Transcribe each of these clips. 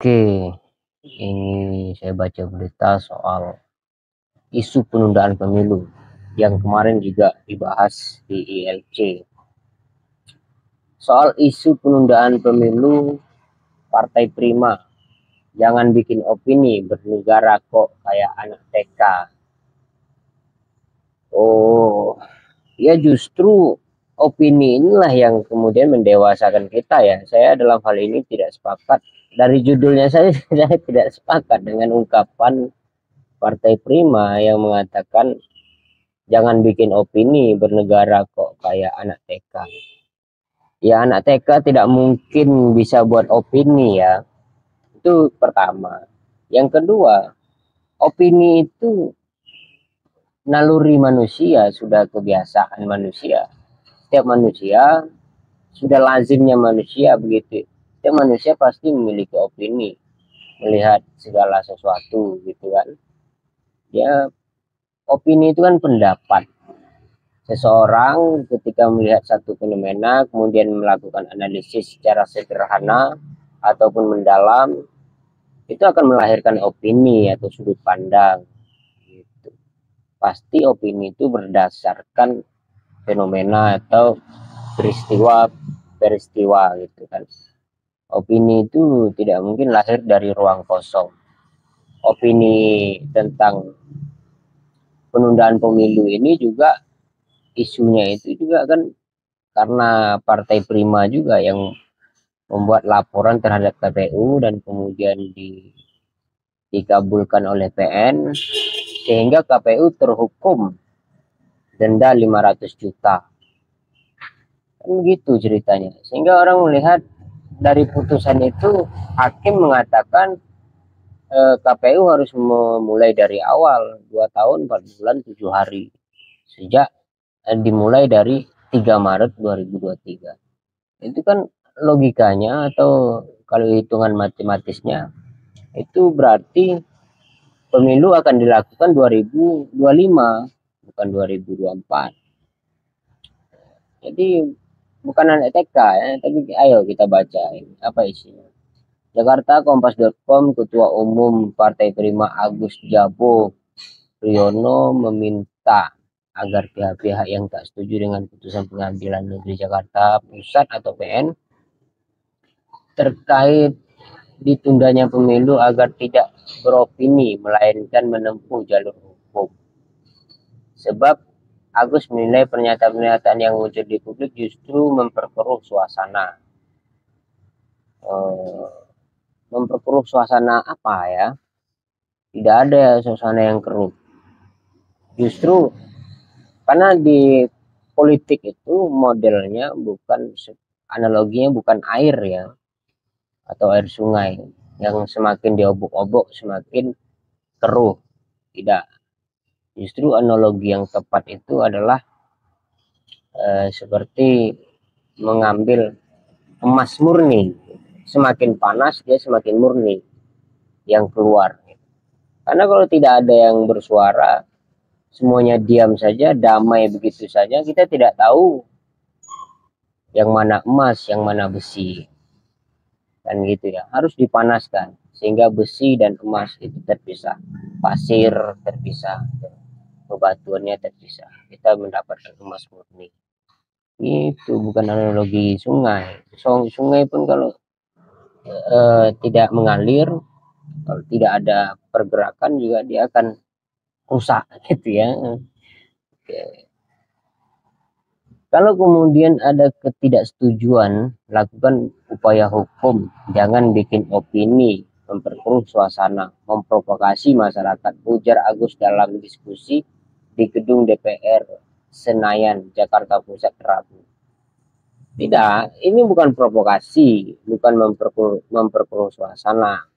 Oke, ini saya baca berita soal isu penundaan pemilu yang kemarin juga dibahas di ILC. Soal isu penundaan pemilu, Partai Prima, jangan bikin opini, bernegara kok kayak anak TK. Oh, ya justru opini inilah yang kemudian mendewasakan kita ya. Saya dalam hal ini tidak sepakat. Dari judulnya saya tidak sepakat dengan ungkapan Partai Prima yang mengatakan jangan bikin opini, bernegara kok kayak anak TK. Ya anak TK tidak mungkin bisa buat opini ya. Itu pertama. Yang kedua, opini itu naluri manusia, sudah kebiasaan manusia. Setiap manusia sudah lazimnya manusia begitu. Setiap manusia pasti memiliki opini melihat segala sesuatu gitu kan. Ya opini itu kan pendapat. Seseorang ketika melihat satu fenomena kemudian melakukan analisis secara sederhana ataupun mendalam, itu akan melahirkan opini atau sudut pandang gitu. Pasti opini itu berdasarkan fenomena atau peristiwa gitu kan. Opini itu tidak mungkin lahir dari ruang kosong. Opini tentang penundaan pemilu ini juga isunya itu juga kan karena Partai Prima juga yang membuat laporan terhadap KPU dan kemudian dikabulkan oleh PN sehingga KPU terhukum denda 500 juta. Kan gitu ceritanya. Sehingga orang melihat dari putusan itu hakim mengatakan KPU harus memulai dari awal 2 tahun 4 bulan 7 hari sejak dimulai dari 3 Maret 2023. Itu kan logikanya atau kalau hitungan matematisnya itu berarti pemilu akan dilakukan 2025 bukan 2024. Jadi bukan anak TK ya, tapi ayo kita baca ini apa isinya. Jakarta, Kompas.com, Ketua Umum Partai Prima Agus Jabo Priyono meminta agar pihak-pihak yang tak setuju dengan putusan Pengadilan Negeri Jakarta Pusat atau PN terkait ditundanya pemilu agar tidak beropini melainkan menempuh jalur hukum. Sebab Agus menilai pernyataan-pernyataan yang muncul di publik justru memperkeruh suasana. Memperkeruh suasana apa ya? Tidak ada suasana yang keruh. Justru karena di politik itu modelnya bukan, analoginya bukan air ya, atau air sungai yang semakin diobok-obok semakin keruh. Tidak. Justru analogi yang tepat itu adalah seperti mengambil emas murni. Semakin panas dia semakin murni yang keluar. Karena kalau tidak ada yang bersuara, semuanya diam saja, damai begitu saja, kita tidak tahu yang mana emas, yang mana besi. Dan gitu ya, harus dipanaskan sehingga besi dan emas itu terpisah, pasir terpisah, bebatuannya terpisah. Kita mendapatkan emas murni. Itu bukan analogi sungai. Sungai pun kalau tidak mengalir, kalau tidak ada pergerakan juga dia akan rusak gitu ya. Oke. Kalau kemudian ada ketidaksetujuan, lakukan upaya hukum, jangan bikin opini, memperkeruh suasana, memprovokasi masyarakat, ujar Agus dalam diskusi di gedung DPR Senayan, Jakarta Pusat Rabu. Tidak, ini bukan provokasi, bukan memperkeruh suasana.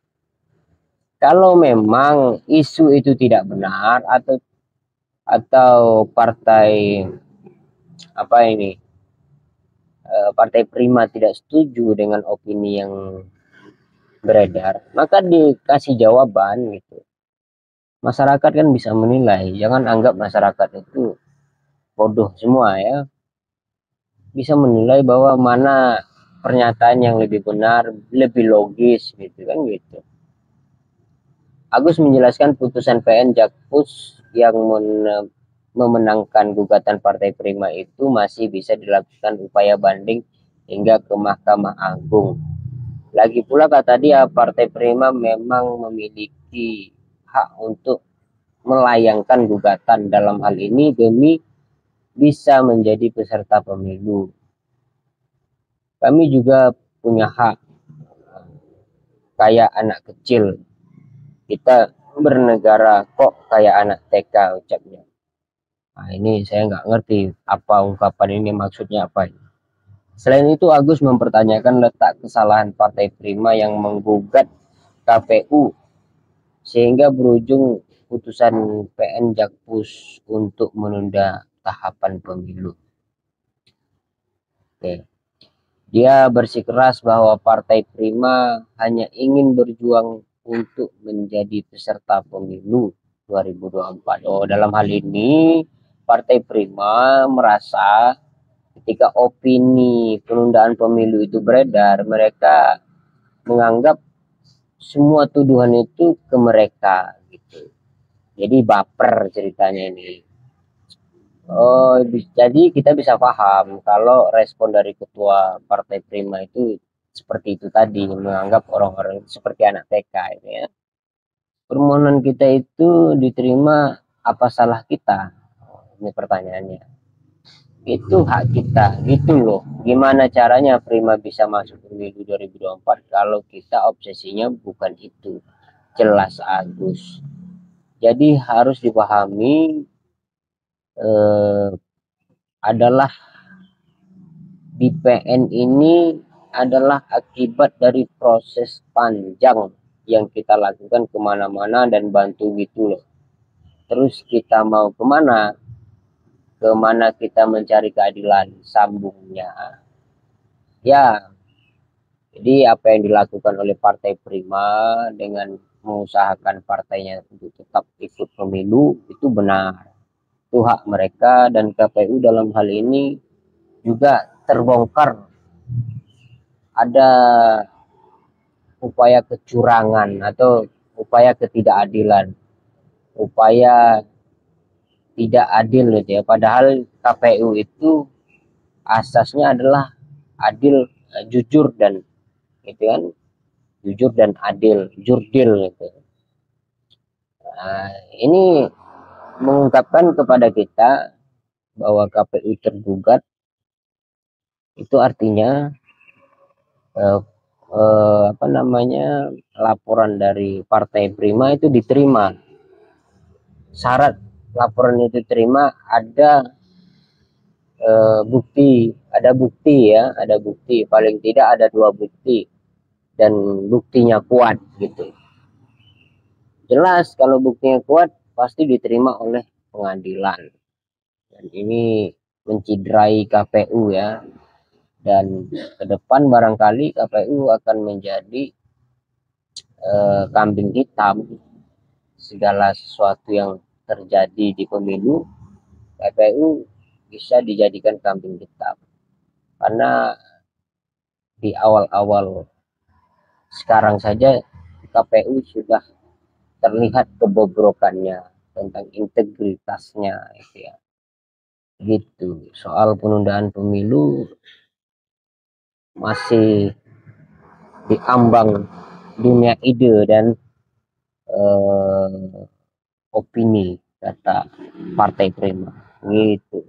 Kalau memang isu itu tidak benar atau partai apa ini Partai Prima tidak setuju dengan opini yang beredar, maka dikasih jawaban gitu. Masyarakat kan bisa menilai, jangan anggap masyarakat itu bodoh semua ya. Bisa menilai bahwa mana pernyataan yang lebih benar, lebih logis gitu kan gitu. Agus menjelaskan putusan PN Jakpus yang memenangkan gugatan Partai Prima itu masih bisa dilakukan upaya banding hingga ke Mahkamah Agung. Lagi pula kata dia, Partai Prima memang memiliki hak untuk melayangkan gugatan dalam hal ini demi bisa menjadi peserta pemilu. Kami juga punya hak kayak anak kecil. Kita bernegara kok kayak anak TK, ucapnya. Nah, ini saya nggak ngerti apa ungkapan ini maksudnya apa. Selain itu, Agus mempertanyakan letak kesalahan Partai Prima yang menggugat KPU sehingga berujung putusan PN Jakpus untuk menunda tahapan pemilu. Oke. Dia bersikeras bahwa Partai Prima hanya ingin berjuang untuk menjadi peserta pemilu 2024. Oh, dalam hal ini Partai Prima merasa ketika opini penundaan pemilu itu beredar, mereka menganggap semua tuduhan itu ke mereka gitu. Jadi baper ceritanya ini. Oh, jadi kita bisa paham kalau respon dari ketua Partai Prima itu seperti itu tadi, menganggap orang-orang seperti anak TK ini ya. Permohonan kita itu diterima, apa salah kita? Ini pertanyaannya. Itu hak kita, gitu loh. Gimana caranya Prima bisa masuk pemilu 2024 kalau kita obsesinya bukan itu? Jelas Agus. Jadi harus dipahami adalah di PN ini adalah akibat dari proses panjang yang kita lakukan kemana-mana dan bantu gitu loh. Terus kita mau kemana? Kemana kita mencari keadilan? Sambungnya. Ya, jadi apa yang dilakukan oleh Partai Prima dengan mengusahakan partainya untuk tetap ikut pemilu itu benar. Itu hak mereka, dan KPU dalam hal ini juga terbongkar ada upaya kecurangan atau upaya ketidakadilan, upaya tidak adil gitu ya. Padahal KPU itu asasnya adalah adil, jujur dan gitu kan, jujur dan adil, jurdil gitu. Nah, ini mengungkapkan kepada kita bahwa KPU tergugat itu artinya apa namanya, laporan dari Partai Prima itu diterima. Syarat laporan itu diterima ada bukti ya, ada bukti, paling tidak ada 2 bukti dan buktinya kuat gitu. Jelas kalau buktinya kuat pasti diterima oleh pengadilan, dan ini menciderai KPU ya. Dan ke depan barangkali KPU akan menjadi kambing hitam. Segala sesuatu yang terjadi di pemilu, KPU bisa dijadikan kambing hitam. Karena di awal-awal sekarang saja KPU sudah terlihat kebobrokannya tentang integritasnya gitu ya. Gitu. Soal penundaan pemilu masih diambang dunia ide dan opini, kata Partai Prima gitu.